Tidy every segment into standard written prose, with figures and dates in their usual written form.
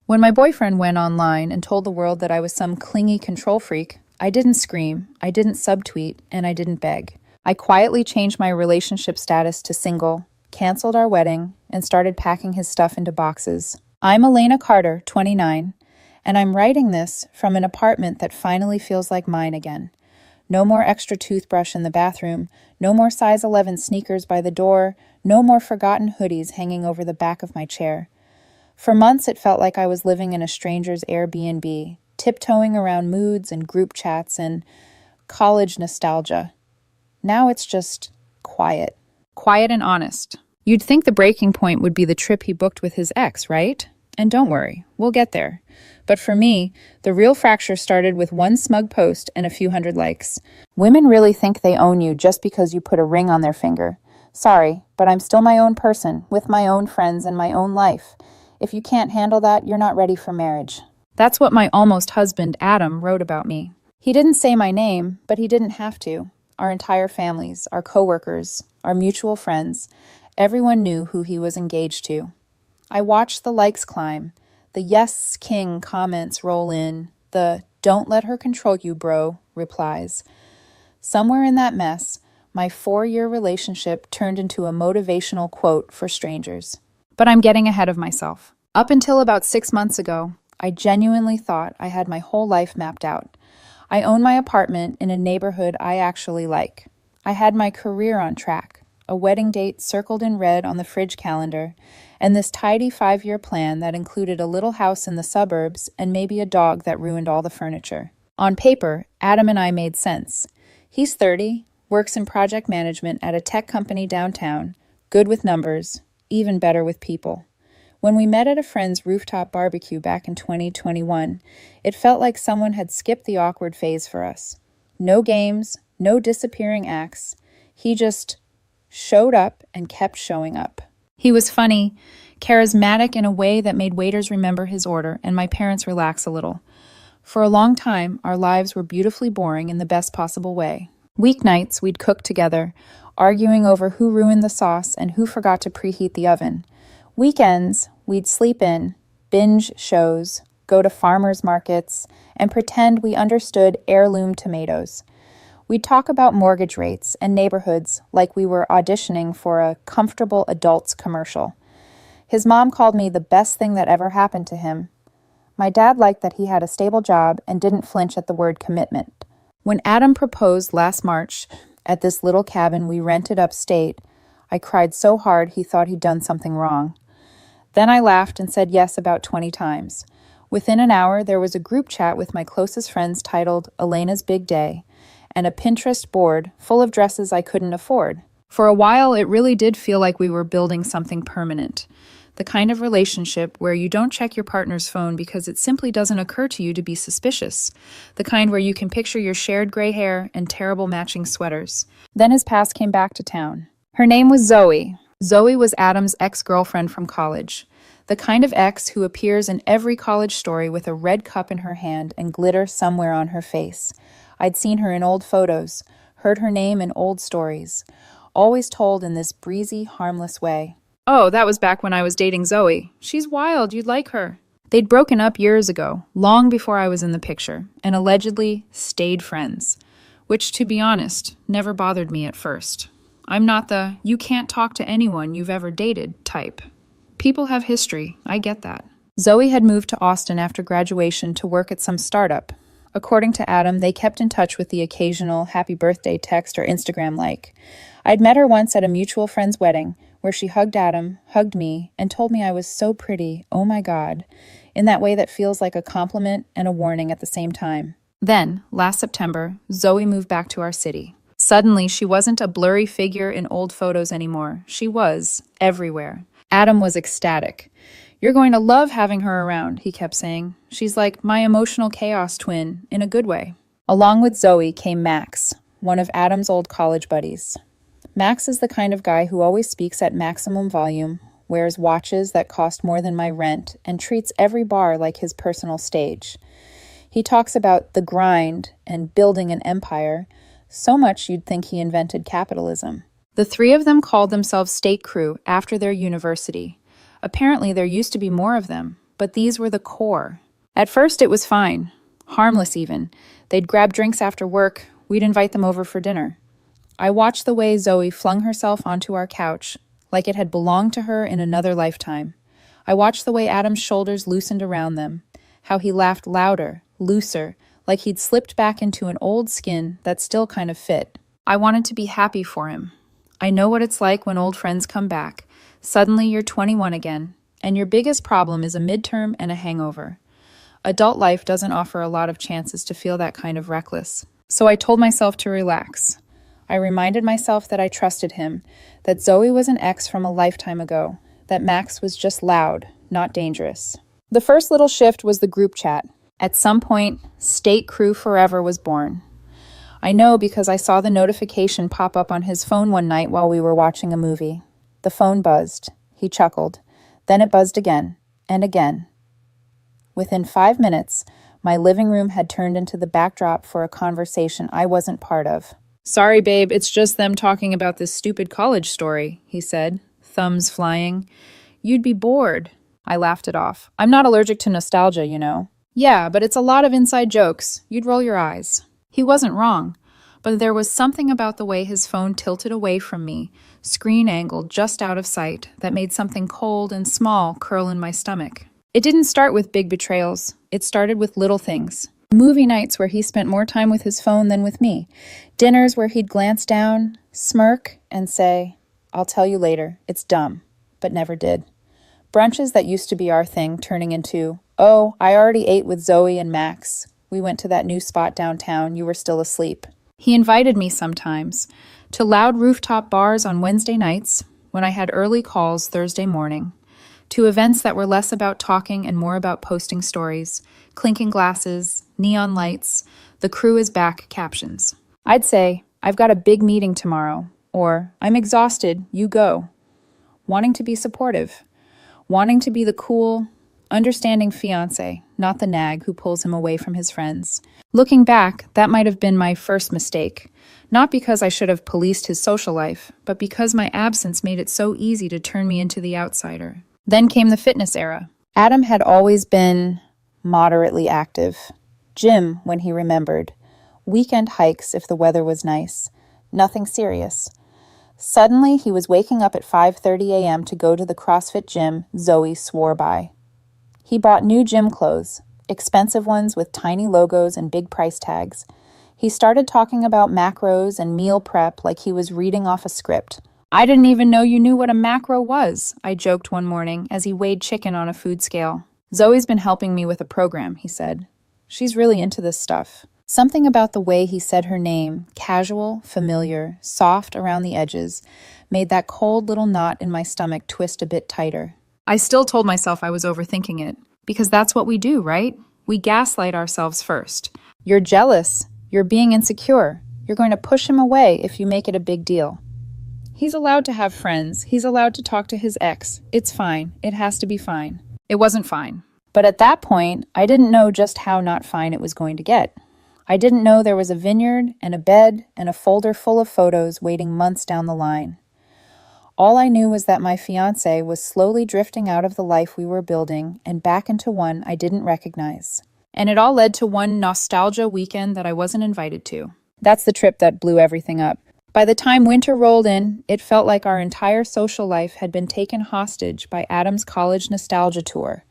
When my boyfriend went online and told the world that I was some clingy control freak, I didn't scream, I didn't subtweet, and I didn't beg. I quietly changed my relationship status to single, canceled our wedding, and started packing his stuff into boxes. I'm Elena Carter, 29, and I'm writing this from an apartment that finally feels like mine again. No more extra toothbrush in the bathroom, no more size 11 sneakers by the door, no more forgotten hoodies hanging over the back of my chair. For months, it felt like I was living in a stranger's Airbnb, tiptoeing around moods and group chats and college nostalgia. Now it's just quiet. Quiet and honest. You'd think the breaking point would be the trip he booked with his ex, right? And don't worry, we'll get there. But for me, the real fracture started with one smug post and a few hundred likes. Women really think they own you just because you put a ring on their finger. Sorry, but I'm still my own person, with my own friends and my own life. If you can't handle that, you're not ready for marriage. That's what my almost husband, Adam, wrote about me. He didn't say my name, but he didn't have to. Our entire families, our coworkers, our mutual friends, everyone knew who he was engaged to. I watched the likes climb, the yes king comments roll in, the don't let her control you, bro replies. Somewhere in that mess, my 4-year relationship turned into a motivational quote for strangers. But I'm getting ahead of myself. Up until about 6 months ago, I genuinely thought I had my whole life mapped out. I own my apartment in a neighborhood I actually like. I had my career on track, a wedding date circled in red on the fridge calendar, and this tidy 5-year plan that included a little house in the suburbs and maybe a dog that ruined all the furniture. On paper, Adam and I made sense. He's 30, works in project management at a tech company downtown, good with numbers, even better with people. When we met at a friend's rooftop barbecue back in 2021, it felt like someone had skipped the awkward phase for us. No games, no disappearing acts. He just showed up and kept showing up. He was funny, charismatic in a way that made waiters remember his order and my parents relax a little. For a long time, our lives were beautifully boring in the best possible way. Weeknights, we'd cook together, arguing over who ruined the sauce and who forgot to preheat the oven. Weekends, we'd sleep in, binge shows, go to farmers markets, and pretend we understood heirloom tomatoes. We'd talk about mortgage rates and neighborhoods like we were auditioning for a comfortable adults commercial. His mom called me the best thing that ever happened to him. My dad liked that he had a stable job and didn't flinch at the word commitment. When Adam proposed last March at this little cabin we rented upstate, I cried so hard he thought he'd done something wrong. Then I laughed and said yes about 20 times. Within an hour, there was a group chat with my closest friends titled Elena's Big Day, and a Pinterest board full of dresses I couldn't afford. For a while, it really did feel like we were building something permanent. The kind of relationship where you don't check your partner's phone because it simply doesn't occur to you to be suspicious. The kind where you can picture your shared gray hair and terrible matching sweaters. Then his past came back to town. Her name was Zoe. Zoe was Adam's ex-girlfriend from college. The kind of ex who appears in every college story with a red cup in her hand and glitter somewhere on her face. I'd seen her in old photos, heard her name in old stories, always told in this breezy, harmless way. Oh, that was back when I was dating Zoe. She's wild, you'd like her. They'd broken up years ago, long before I was in the picture, and allegedly stayed friends, which, to be honest, never bothered me at first. I'm not the you can't talk to anyone you've ever dated type. People have history, I get that. Zoe had moved to Austin after graduation to work at some startup. According to Adam, they kept in touch with the occasional happy birthday text or Instagram like. I'd met her once at a mutual friend's wedding, where she hugged Adam, hugged me, and told me I was so pretty, oh my God, in that way that feels like a compliment and a warning at the same time. Then, last September, Zoe moved back to our city. Suddenly, she wasn't a blurry figure in old photos anymore. She was everywhere. Adam was ecstatic. You're going to love having her around, he kept saying. She's like my emotional chaos twin, in a good way. Along with Zoe came Max, one of Adam's old college buddies. Max is the kind of guy who always speaks at maximum volume, wears watches that cost more than my rent, and treats every bar like his personal stage. He talks about the grind and building an empire, so much you'd think he invented capitalism. The three of them called themselves State Crew after their university. Apparently there used to be more of them, but these were the core. At first, it was fine, harmless even. They'd grab drinks after work, we'd invite them over for dinner. I watched the way Zoe flung herself onto our couch, like it had belonged to her in another lifetime. I watched the way Adam's shoulders loosened around them, how he laughed louder, looser, like he'd slipped back into an old skin that still kind of fit. I wanted to be happy for him. I know what it's like when old friends come back. Suddenly you're 21 again, and your biggest problem is a midterm and a hangover. Adult life doesn't offer a lot of chances to feel that kind of reckless. So I told myself to relax. I reminded myself that I trusted him, that Zoe was an ex from a lifetime ago, that Max was just loud, not dangerous. The first little shift was the group chat. At some point, State Crew Forever was born. I know because I saw the notification pop up on his phone one night while we were watching a movie. The phone buzzed. He chuckled. Then it buzzed again, and again. Within 5 minutes, my living room had turned into the backdrop for a conversation I wasn't part of. "Sorry, babe, it's just them talking about this stupid college story," he said, thumbs flying. "You'd be bored." I laughed it off. "I'm not allergic to nostalgia, you know." "Yeah, but it's a lot of inside jokes. You'd roll your eyes." He wasn't wrong, but there was something about the way his phone tilted away from me, screen angled just out of sight, that made something cold and small curl in my stomach. It didn't start with big betrayals. It started with little things. Movie nights where he spent more time with his phone than with me. Dinners where he'd glance down, smirk, and say, "I'll tell you later, it's dumb," but never did. Brunches that used to be our thing turning into, "Oh, I already ate with Zoe and Max. We went to that new spot downtown, you were still asleep." He invited me sometimes to loud rooftop bars on Wednesday nights when I had early calls Thursday morning, to events that were less about talking and more about posting stories, clinking glasses, neon lights, "The crew is back" captions. I'd say, "I've got a big meeting tomorrow," or "I'm exhausted, you go." Wanting to be supportive. Wanting to be the cool, understanding fiancé, not the nag who pulls him away from his friends. Looking back, that might have been my first mistake. Not because I should have policed his social life, but because my absence made it so easy to turn me into the outsider. Then came the fitness era. Adam had always been moderately active. Gym when he remembered. Weekend hikes if the weather was nice. Nothing serious. Suddenly, he was waking up at 5:30 a.m. to go to the CrossFit gym Zoe swore by. He bought new gym clothes, expensive ones with tiny logos and big price tags. He started talking about macros and meal prep like he was reading off a script. "I didn't even know you knew what a macro was," I joked one morning as he weighed chicken on a food scale. "Zoe's been helping me with a program," he said. "She's really into this stuff." Something about the way he said her name, casual, familiar, soft around the edges, made that cold little knot in my stomach twist a bit tighter. I still told myself I was overthinking it, because that's what we do, right? We gaslight ourselves first. "You're jealous. You're being insecure. You're going to push him away if you make it a big deal." He's allowed to have friends. He's allowed to talk to his ex. It's fine. It has to be fine. It wasn't fine. But at that point, I didn't know just how not fine it was going to get. I didn't know there was a vineyard and a bed and a folder full of photos waiting months down the line. All I knew was that my fiancé was slowly drifting out of the life we were building and back into one I didn't recognize. And it all led to one nostalgia weekend that I wasn't invited to. That's the trip that blew everything up. By the time winter rolled in, it felt like our entire social life had been taken hostage by Adam's college nostalgia tour.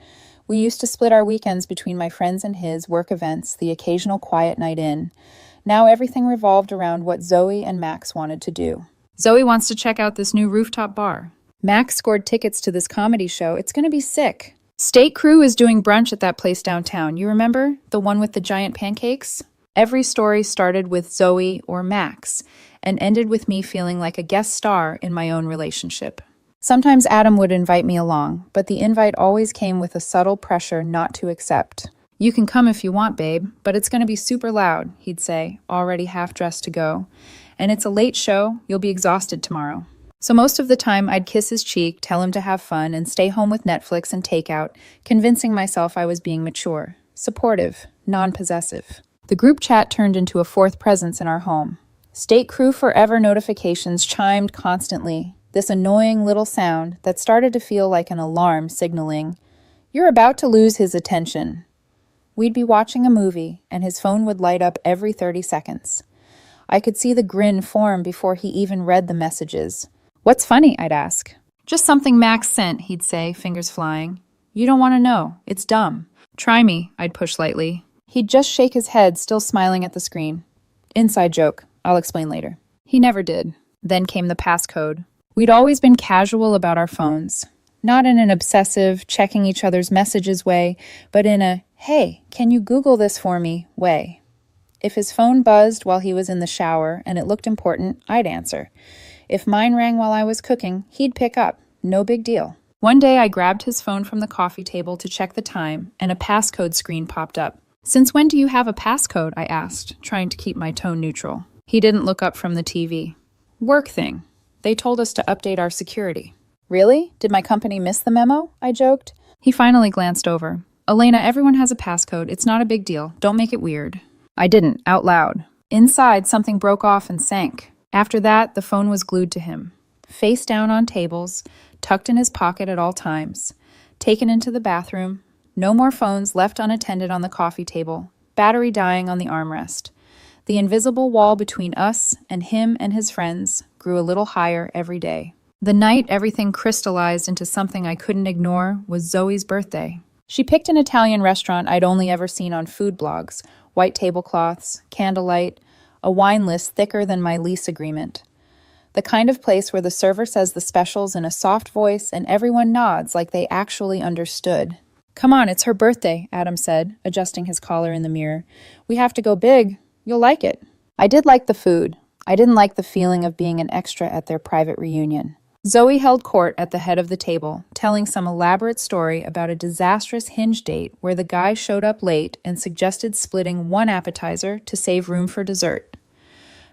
We used to split our weekends between my friends and his, work events, the occasional quiet night in. Now everything revolved around what Zoe and Max wanted to do. Zoe wants to check out this new rooftop bar. Max scored tickets to this comedy show. It's going to be sick. State Crew is doing brunch at that place downtown. You remember? The one with the giant pancakes? Every story started with Zoe or Max and ended with me feeling like a guest star in my own relationship. Sometimes Adam would invite me along, but the invite always came with a subtle pressure not to accept. "You can come if you want, babe, but it's going to be super loud," he'd say, already half-dressed to go. "And it's a late show, you'll be exhausted tomorrow." So most of the time, I'd kiss his cheek, tell him to have fun, and stay home with Netflix and takeout, convincing myself I was being mature, supportive, non-possessive. The group chat turned into a fourth presence in our home. State Crew Forever notifications chimed constantly, this annoying little sound that started to feel like an alarm signaling, You're about to lose his attention. We'd be watching a movie, and his phone would light up every 30 seconds. I could see the grin form before he even read the messages. What's funny? I'd ask. Just something Max sent, he'd say, fingers flying. You don't want to know. It's dumb. Try me, I'd push lightly. He'd just shake his head, still smiling at the screen. Inside joke. I'll explain later. He never did. Then came the passcode. We'd always been casual about our phones. Not in an obsessive, checking each other's messages way, but in a, hey, can you Google this for me way. If his phone buzzed while he was in the shower and it looked important, I'd answer. If mine rang while I was cooking, he'd pick up. No big deal. One day I grabbed his phone from the coffee table to check the time, and a passcode screen popped up. Since when do you have a passcode? I asked, trying to keep my tone neutral. He didn't look up from the TV. Work thing. They told us to update our security. Really? Did my company miss the memo? I joked. He finally glanced over. Elena, everyone has a passcode. It's not a big deal. Don't make it weird. I didn't, out loud. Inside, something broke off and sank. After that, the phone was glued to him. Face down on tables, tucked in his pocket at all times. Taken into the bathroom. No more phones left unattended on the coffee table. Battery dying on the armrest. The invisible wall between us and him and his friends grew a little higher every day. The night everything crystallized into something I couldn't ignore was Zoe's birthday. She picked an Italian restaurant I'd only ever seen on food blogs, white tablecloths, candlelight, a wine list thicker than my lease agreement. The kind of place where the server says the specials in a soft voice and everyone nods like they actually understood. Come on, it's her birthday, Adam said, adjusting his collar in the mirror. We have to go big. You'll like it. I did like the food. I didn't like the feeling of being an extra at their private reunion. Zoe held court at the head of the table, telling some elaborate story about a disastrous Hinge date where the guy showed up late and suggested splitting one appetizer to save room for dessert.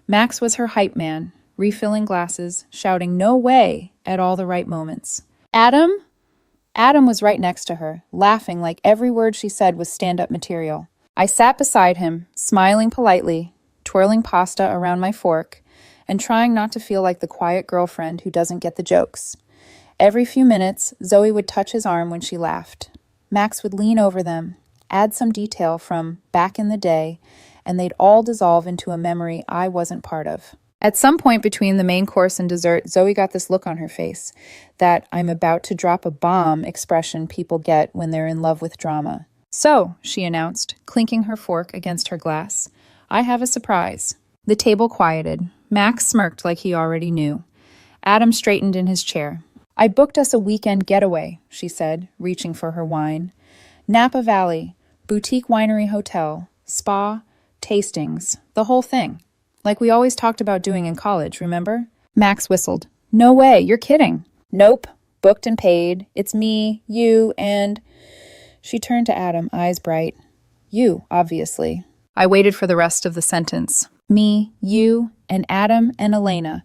Max was her hype man, refilling glasses, shouting "no way" at all the right moments. Adam? Adam was right next to her, laughing like every word she said was stand-up material. I sat beside him, smiling politely, twirling pasta around my fork, and trying not to feel like the quiet girlfriend who doesn't get the jokes. Every few minutes, Zoe would touch his arm when she laughed. Max would lean over them, add some detail from back in the day, and they'd all dissolve into a memory I wasn't part of. At some point between the main course and dessert, Zoe got this look on her face, that I'm about to drop a bomb expression people get when they're in love with drama. So, she announced, clinking her fork against her glass, I have a surprise. The table quieted. Max smirked like he already knew. Adam straightened in his chair. I booked us a weekend getaway, she said, reaching for her wine. Napa Valley, boutique winery hotel, spa, tastings, the whole thing. Like we always talked about doing in college, remember? Max whistled. No way, you're kidding. Nope, booked and paid. It's me, you, and... She turned to Adam, eyes bright. You, obviously. I waited for the rest of the sentence. Me, you, and Adam and Elena,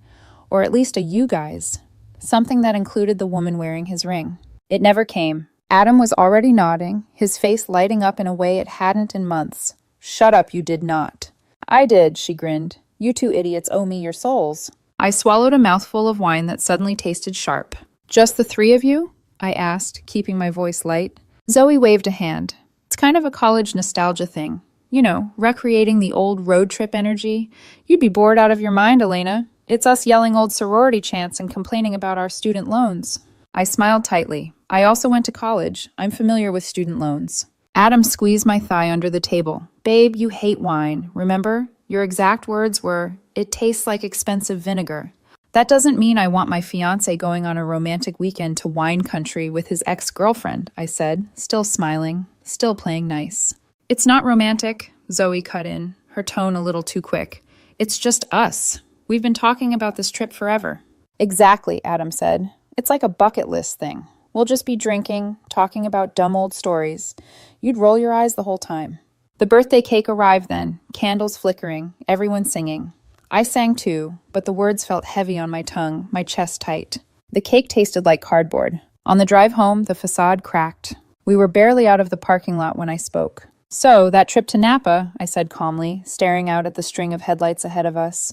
or at least a you guys. Something that included the woman wearing his ring. It never came. Adam was already nodding, his face lighting up in a way it hadn't in months. Shut up, you did not. I did, she grinned. You two idiots owe me your souls. I swallowed a mouthful of wine that suddenly tasted sharp. Just the three of you? I asked, keeping my voice light. Zoe waved a hand. It's kind of a college nostalgia thing. You know, recreating the old road trip energy. You'd be bored out of your mind, Elena. It's us yelling old sorority chants and complaining about our student loans. I smiled tightly. I also went to college. I'm familiar with student loans. Adam squeezed my thigh under the table. Babe, you hate wine, remember? Your exact words were, it tastes like expensive vinegar. That doesn't mean I want my fiancé going on a romantic weekend to wine country with his ex-girlfriend, I said, still smiling, still playing nice. It's not romantic, Zoe cut in, her tone a little too quick. It's just us. We've been talking about this trip forever. Exactly, Adam said. It's like a bucket list thing. We'll just be drinking, talking about dumb old stories. You'd roll your eyes the whole time. The birthday cake arrived then, candles flickering, everyone singing. I sang too, but the words felt heavy on my tongue, my chest tight. The cake tasted like cardboard. On the drive home, the facade cracked. We were barely out of the parking lot when I spoke. So, that trip to Napa, I said calmly, staring out at the string of headlights ahead of us.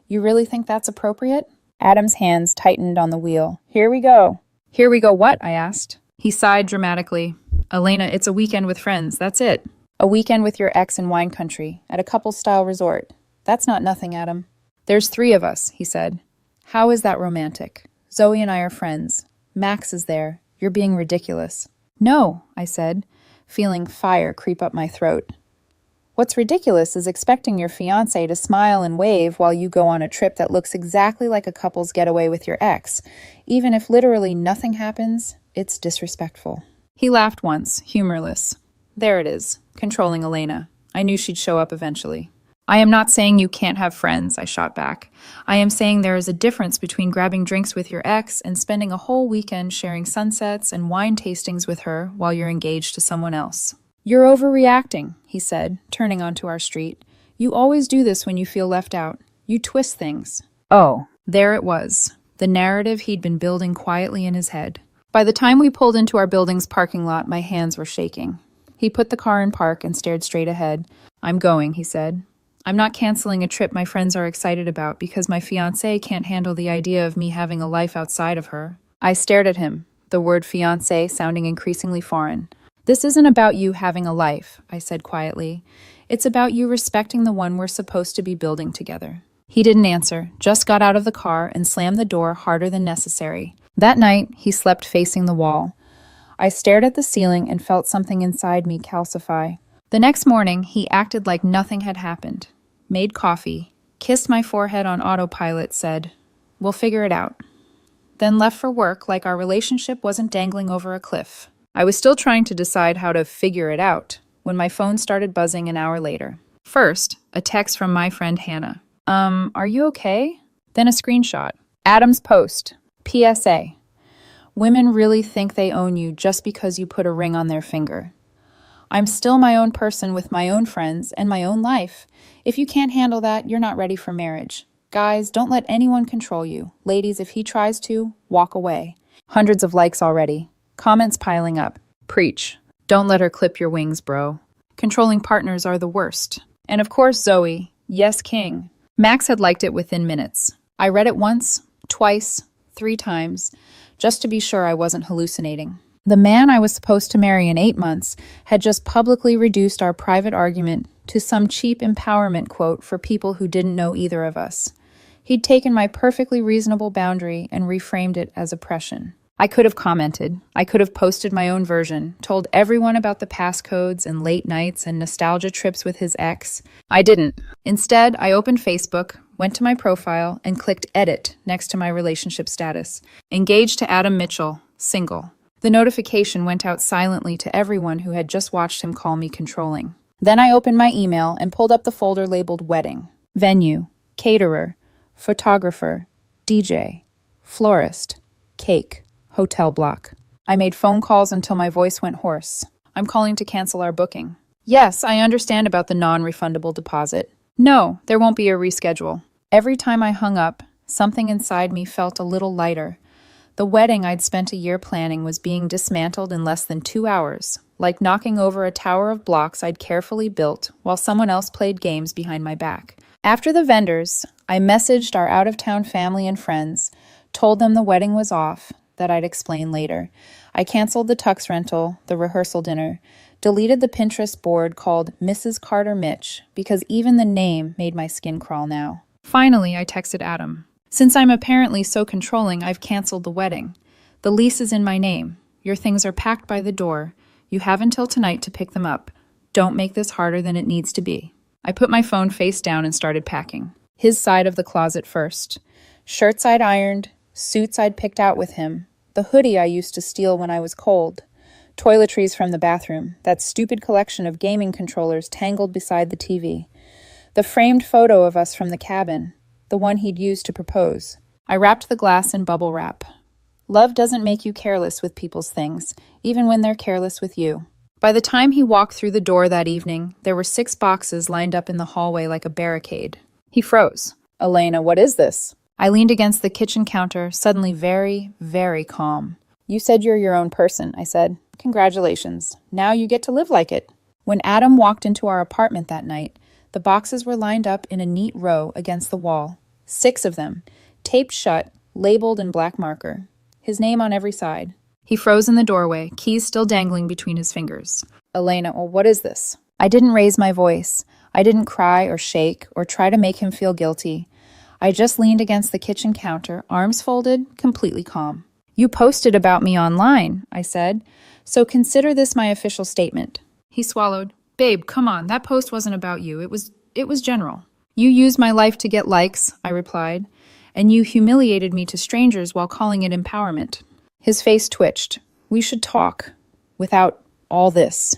You really think that's appropriate? Adam's hands tightened on the wheel. Here we go. Here we go what? I asked. He sighed dramatically. Elena, it's a weekend with friends, that's it. A weekend with your ex in wine country, at a couple-style resort. That's not nothing, Adam. There's 3 of us, he said. How is that romantic? Zoe and I are friends. Max is there. You're being ridiculous. No, I said, feeling fire creep up my throat. What's ridiculous is expecting your fiancé to smile and wave while you go on a trip that looks exactly like a couple's getaway with your ex. Even if literally nothing happens, it's disrespectful. He laughed once, humorless. There it is, controlling Elena. I knew she'd show up eventually. I am not saying you can't have friends, I shot back. I am saying there is a difference between grabbing drinks with your ex and spending a whole weekend sharing sunsets and wine tastings with her while you're engaged to someone else. You're overreacting, he said, turning onto our street. You always do this when you feel left out. You twist things. Oh, there it was, the narrative he'd been building quietly in his head. By the time we pulled into our building's parking lot, my hands were shaking. He put the car in park and stared straight ahead. I'm going, he said. I'm not canceling a trip my friends are excited about because my fiancé can't handle the idea of me having a life outside of her. I stared at him, the word fiancé sounding increasingly foreign. This isn't about you having a life, I said quietly. It's about you respecting the one we're supposed to be building together. He didn't answer, just got out of the car and slammed the door harder than necessary. That night, he slept facing the wall. I stared at the ceiling and felt something inside me calcify. The next morning, he acted like nothing had happened. Made coffee, kissed my forehead on autopilot, said, "We'll figure it out." Then left for work like our relationship wasn't dangling over a cliff. I was still trying to decide how to figure it out when my phone started buzzing an hour later. First, a text from my friend Hannah. Are you okay? Then a screenshot. Adam's post. PSA. Women really think they own you just because you put a ring on their finger. I'm still my own person with my own friends and my own life. If you can't handle that, you're not ready for marriage. Guys, don't let anyone control you. Ladies, if he tries to, walk away. Hundreds of likes already. Comments piling up. Preach. Don't let her clip your wings, bro. Controlling partners are the worst. And of course, Zoe. Yes, king. Max had liked it within minutes. I read it once, twice, 3 times, just to be sure I wasn't hallucinating. The man I was supposed to marry in 8 months had just publicly reduced our private argument to some cheap empowerment quote for people who didn't know either of us. He'd taken my perfectly reasonable boundary and reframed it as oppression. I could have commented. I could have posted my own version, told everyone about the passcodes and late nights and nostalgia trips with his ex. I didn't. Instead, I opened Facebook, went to my profile, and clicked edit next to my relationship status. Engaged to Adam Mitchell, single. The notification went out silently to everyone who had just watched him call me controlling. Then I opened my email and pulled up the folder labeled wedding, venue, caterer, photographer, DJ, florist, cake, hotel block. I made phone calls until my voice went hoarse. I'm calling to cancel our booking. Yes, I understand about the non-refundable deposit. No, there won't be a reschedule. Every time I hung up, something inside me felt a little lighter. The wedding I'd spent a year planning was being dismantled in less than 2 hours, like knocking over a tower of blocks I'd carefully built while someone else played games behind my back. After the vendors, I messaged our out-of-town family and friends, told them the wedding was off, that I'd explain later. I canceled the tux rental, the rehearsal dinner, deleted the Pinterest board called Mrs. Carter Mitch because even the name made my skin crawl now. Finally, I texted Adam. Since I'm apparently so controlling, I've canceled the wedding. The lease is in my name. Your things are packed by the door. You have until tonight to pick them up. Don't make this harder than it needs to be. I put my phone face down and started packing. His side of the closet first. Shirts I'd ironed, suits I'd picked out with him, the hoodie I used to steal when I was cold, toiletries from the bathroom, that stupid collection of gaming controllers tangled beside the TV, the framed photo of us from the cabin, the one he'd used to propose. I wrapped the glass in bubble wrap. Love doesn't make you careless with people's things, even when they're careless with you. By the time he walked through the door that evening, there were 6 boxes lined up in the hallway like a barricade. He froze. Elena, what is this? I leaned against the kitchen counter, suddenly very, very calm. You said you're your own person, I said. Congratulations. Now you get to live like it. When Adam walked into our apartment that night, the boxes were lined up in a neat row against the wall. 6 of them, taped shut, labeled in black marker. His name on every side. He froze in the doorway, keys still dangling between his fingers. Elena, well, what is this? I didn't raise my voice. I didn't cry or shake or try to make him feel guilty. I just leaned against the kitchen counter, arms folded, completely calm. You posted about me online, I said, so consider this my official statement. He swallowed. Babe, come on, that post wasn't about you. It was general. You used my life to get likes, I replied, and you humiliated me to strangers while calling it empowerment. His face twitched. We should talk. Without all this.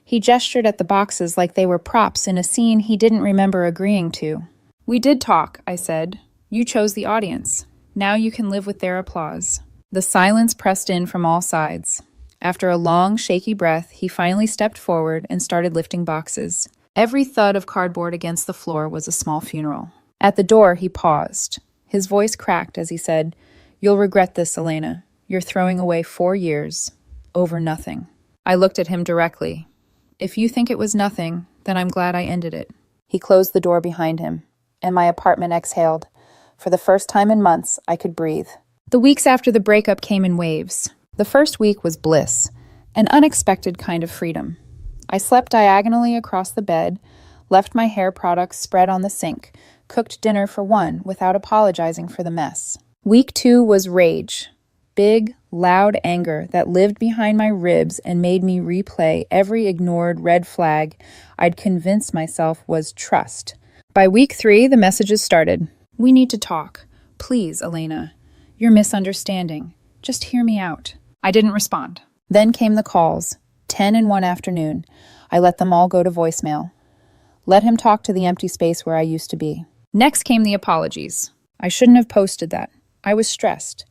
He gestured at the boxes like they were props in a scene he didn't remember agreeing to. We did talk, I said. You chose the audience. Now you can live with their applause. The silence pressed in from all sides. After a long, shaky breath, he finally stepped forward and started lifting boxes. Every thud of cardboard against the floor was a small funeral. At the door, he paused. His voice cracked as he said, You'll regret this, Elena. You're throwing away 4 years. Over nothing. I looked at him directly. If you think it was nothing, then I'm glad I ended it. He closed the door behind him, and my apartment exhaled. For the first time in months, I could breathe. The weeks after the breakup came in waves. The first week was bliss, an unexpected kind of freedom. I slept diagonally across the bed, left my hair products spread on the sink, cooked dinner for one without apologizing for the mess. Week 2 was rage. Big, loud anger that lived behind my ribs and made me replay every ignored red flag I'd convinced myself was trust. By week 3, the messages started. We need to talk. Please, Elena. You're misunderstanding. Just hear me out. I didn't respond. Then came the calls. 10 in one afternoon. I let them all go to voicemail. Let him talk to the empty space where I used to be. Next came the apologies. I shouldn't have posted that. I was stressed.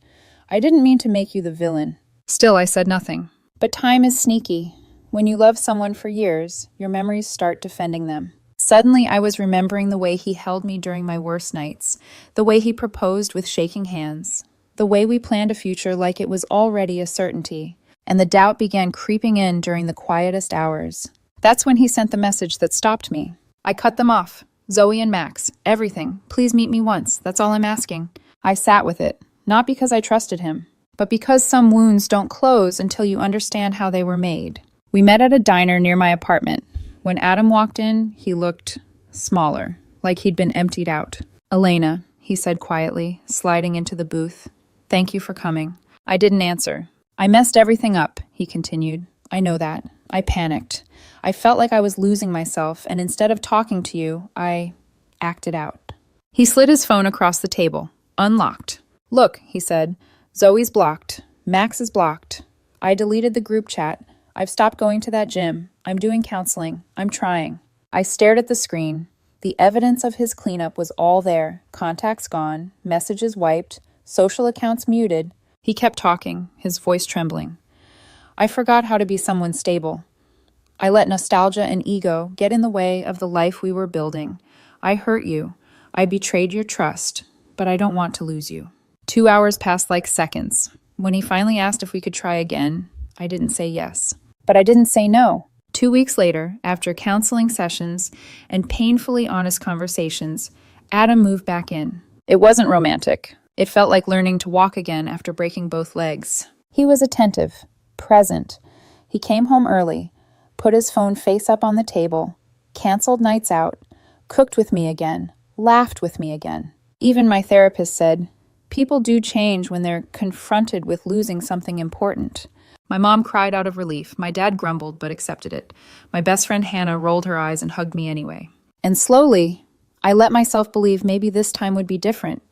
I didn't mean to make you the villain. Still, I said nothing. But time is sneaky. When you love someone for years, your memories start defending them. Suddenly, I was remembering the way he held me during my worst nights, the way he proposed with shaking hands, the way we planned a future like it was already a certainty, and the doubt began creeping in during the quietest hours. That's when he sent the message that stopped me. I cut them off. Zoe and Max, everything. Please meet me once. That's all I'm asking. I sat with it. Not because I trusted him, but because some wounds don't close until you understand how they were made. We met at a diner near my apartment. When Adam walked in, he looked smaller, like he'd been emptied out. Elena, he said quietly, sliding into the booth. Thank you for coming. I didn't answer. I messed everything up, he continued. I know that. I panicked. I felt like I was losing myself, and instead of talking to you, I acted out. He slid his phone across the table, unlocked. Look, he said, Zoe's blocked. Max is blocked. I deleted the group chat. I've stopped going to that gym. I'm doing counseling. I'm trying. I stared at the screen. The evidence of his cleanup was all there. Contacts gone, messages wiped, social accounts muted. He kept talking, his voice trembling. I forgot how to be someone stable. I let nostalgia and ego get in the way of the life we were building. I hurt you. I betrayed your trust, but I don't want to lose you. 2 hours passed like seconds. When he finally asked if we could try again, I didn't say yes. But I didn't say no. 2 weeks later, after counseling sessions and painfully honest conversations, Adam moved back in. It wasn't romantic. It felt like learning to walk again after breaking both legs. He was attentive, present. He came home early, put his phone face up on the table, canceled nights out, cooked with me again, laughed with me again. Even my therapist said, people do change when they're confronted with losing something important. My mom cried out of relief. My dad grumbled, but accepted it. My best friend Hannah rolled her eyes and hugged me anyway. And slowly, I let myself believe maybe this time would be different.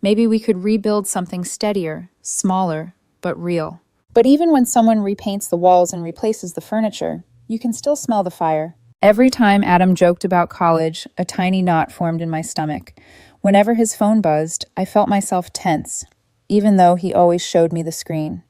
Maybe we could rebuild something steadier, smaller, but real. But even when someone repaints the walls and replaces the furniture, you can still smell the fire. Every time Adam joked about college, a tiny knot formed in my stomach. Whenever his phone buzzed, I felt myself tense, even though he always showed me the screen.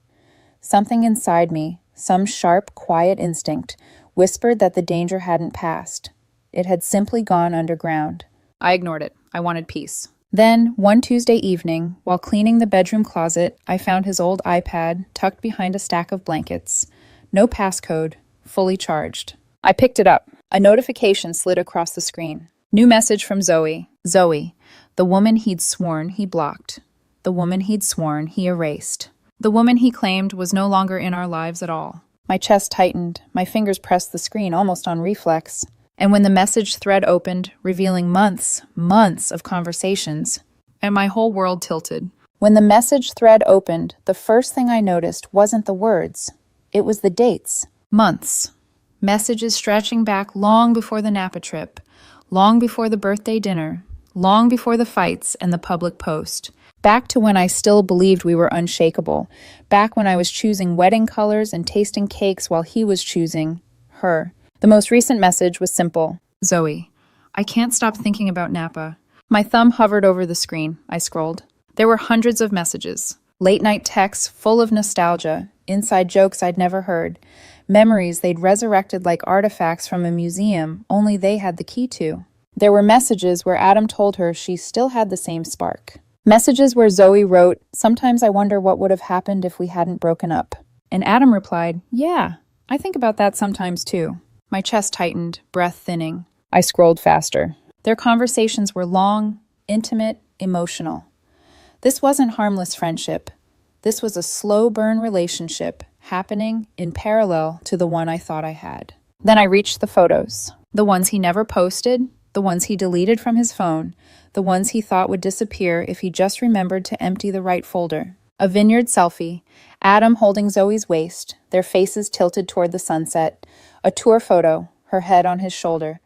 Something inside me, some sharp, quiet instinct, whispered that the danger hadn't passed. It had simply gone underground. I ignored it. I wanted peace. Then, one Tuesday evening, while cleaning the bedroom closet, I found his old iPad tucked behind a stack of blankets. No passcode, fully charged. I picked it up. A notification slid across the screen. New message from Zoe. Zoe, the woman he'd sworn he blocked. The woman he'd sworn he erased. The woman he claimed was no longer in our lives at all. My chest tightened, my fingers pressed the screen almost on reflex. And when the message thread opened, revealing months of conversations, and my whole world tilted. When the message thread opened, the first thing I noticed wasn't the words. It was the dates. Months. Messages stretching back long before the Napa trip, long before the birthday dinner, long before the fights and the public post. Back to when I still believed we were unshakable. Back when I was choosing wedding colors and tasting cakes while he was choosing her. The most recent message was simple. Zoe, I can't stop thinking about Napa. My thumb hovered over the screen. I scrolled. There were hundreds of messages. Late-night texts full of nostalgia, inside jokes I'd never heard, memories they'd resurrected like artifacts from a museum only they had the key to. There were messages where Adam told her she still had the same spark. Messages where Zoe wrote, "Sometimes I wonder what would have happened if we hadn't broken up." And Adam replied, "Yeah, I think about that sometimes too." My chest tightened, breath thinning. I scrolled faster. Their conversations were long, intimate, emotional. This wasn't harmless friendship. This was a slow-burn relationship happening in parallel to the one I thought I had. Then I reached the photos. The ones he never posted, the ones he deleted from his phone, the ones he thought would disappear if he just remembered to empty the right folder. A vineyard selfie, Adam holding Zoe's waist, their faces tilted toward the sunset. A tour photo, her head on his shoulder.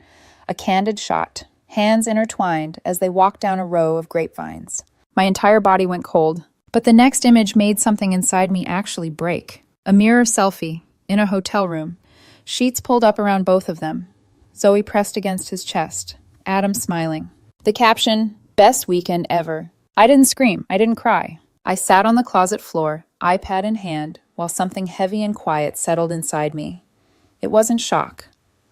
A candid shot, hands intertwined as they walked down a row of grapevines. My entire body went cold, but the next image made something inside me actually break. A mirror selfie, in a hotel room. Sheets pulled up around both of them. Zoe pressed against his chest, Adam smiling. The caption, "Best weekend ever." I didn't scream, I didn't cry. I sat on the closet floor, iPad in hand, while something heavy and quiet settled inside me. It wasn't shock.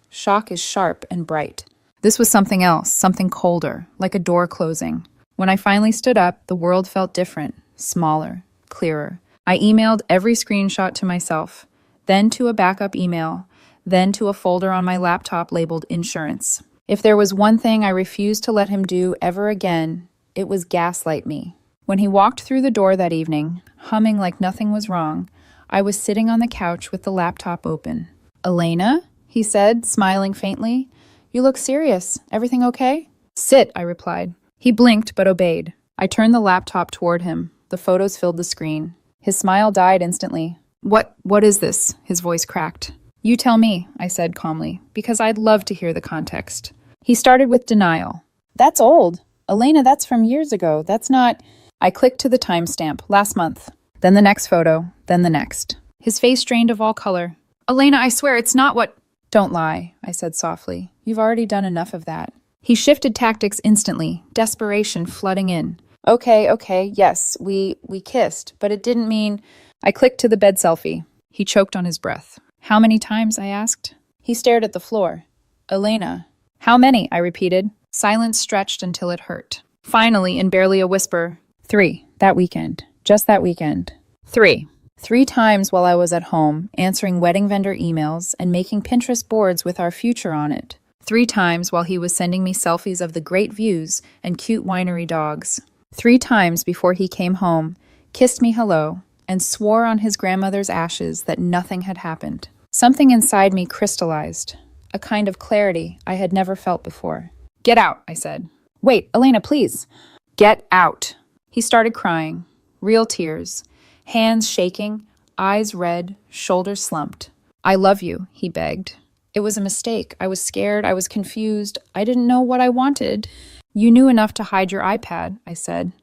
Shock is sharp and bright. This was something else, something colder, like a door closing. When I finally stood up, the world felt different, smaller, clearer. I emailed every screenshot to myself, then to a backup email, then to a folder on my laptop labeled insurance. If there was one thing I refused to let him do ever again, it was gaslight me. When he walked through the door that evening, humming like nothing was wrong, I was sitting on the couch with the laptop open. "Elena?" he said, smiling faintly. "You look serious. Everything okay?" "Sit," I replied. He blinked but obeyed. I turned the laptop toward him. The photos filled the screen. His smile died instantly. What is this?" His voice cracked. "You tell me," I said calmly, because I'd love to hear the context. He started with denial. "That's old. Elena, that's from years ago. That's not—" I clicked to the timestamp, last month. Then the next photo, then the next. His face drained of all color. "Elena, I swear it's not what—" "Don't lie," I said softly. "You've already done enough of that." He shifted tactics instantly, desperation flooding in. Okay, yes, we kissed, but it didn't mean—" I clicked to the bed selfie. He choked on his breath. "How many times?" I asked. He stared at the floor. "Elena." "How many?" I repeated. Silence stretched until it hurt. Finally, in barely a whisper, 3, that weekend. Just that weekend. 3. 3 times while I was at home, answering wedding vendor emails and making Pinterest boards with our future on it. 3 times while he was sending me selfies of the great views and cute winery dogs. 3 times before he came home, kissed me hello, and swore on his grandmother's ashes that nothing had happened. Something inside me crystallized, a kind of clarity I had never felt before. "Get out," I said. "Wait, Elena, please." "Get out." He started crying, real tears, hands shaking, eyes red, shoulders slumped. "I love you," he begged. "It was a mistake. I was scared. I was confused. I didn't know what I wanted." "You knew enough to hide your iPad," I said.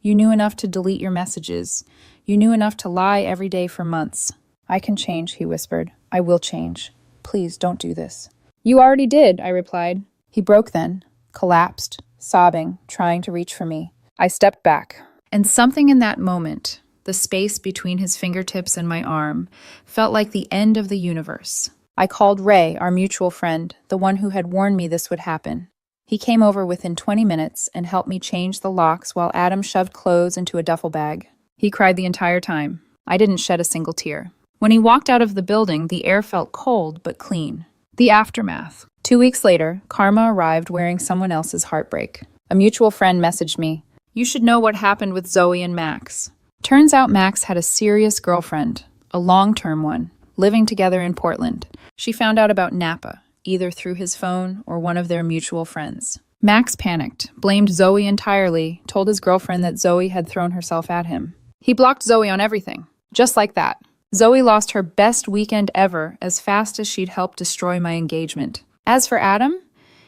"You knew enough to delete your messages. You knew enough to lie every day for months." "I can change," he whispered. "I will change. Please don't do this." "You already did," I replied. He broke then, collapsed, sobbing, trying to reach for me. I stepped back, and something in that moment, the space between his fingertips and my arm, felt like the end of the universe. I called Ray, our mutual friend, the one who had warned me this would happen. He came over within 20 minutes and helped me change the locks while Adam shoved clothes into a duffel bag. He cried the entire time. I didn't shed a single tear. When he walked out of the building, the air felt cold but clean. The aftermath. 2 weeks later, Karma arrived wearing someone else's heartbreak. A mutual friend messaged me, "You should know what happened with Zoe and Max." Turns out Max had a serious girlfriend, a long-term one, living together in Portland. She found out about Napa, either through his phone or one of their mutual friends. Max panicked, blamed Zoe entirely, told his girlfriend that Zoe had thrown herself at him. He blocked Zoe on everything, just like that. Zoe lost her best weekend ever as fast as she'd helped destroy my engagement. As for Adam,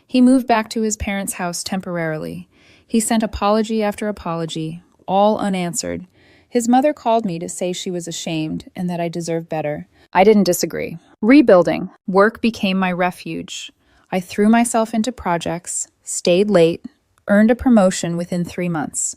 he moved back to his parents' house temporarily. He sent apology after apology, all unanswered. His mother called me to say she was ashamed and that I deserved better. I didn't disagree. Rebuilding. Work became my refuge. I threw myself into projects, stayed late, earned a promotion within 3 months.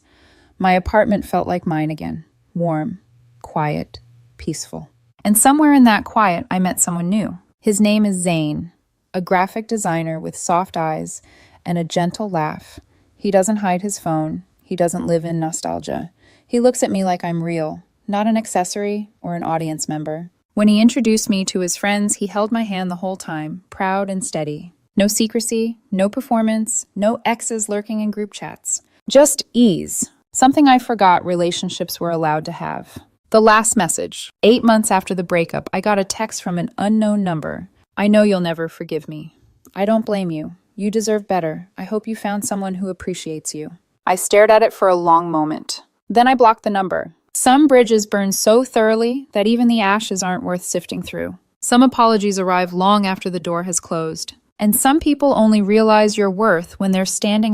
My apartment felt like mine again. Warm, quiet, peaceful. And somewhere in that quiet, I met someone new. His name is Zane, a graphic designer with soft eyes and a gentle laugh. He doesn't hide his phone. He doesn't live in nostalgia. He looks at me like I'm real, not an accessory or an audience member. When he introduced me to his friends, he held my hand the whole time, proud and steady. No secrecy, no performance, no exes lurking in group chats. Just ease, something I forgot relationships were allowed to have. The last message. 8 months after the breakup, I got a text from an unknown number. I know you'll never forgive me. I don't blame you. You deserve better. I hope you found someone who appreciates you. I stared at it for a long moment. Then I blocked the number. Some bridges burn so thoroughly that even the ashes aren't worth sifting through. Some apologies arrive long after the door has closed. And some people only realize your worth when they're standing out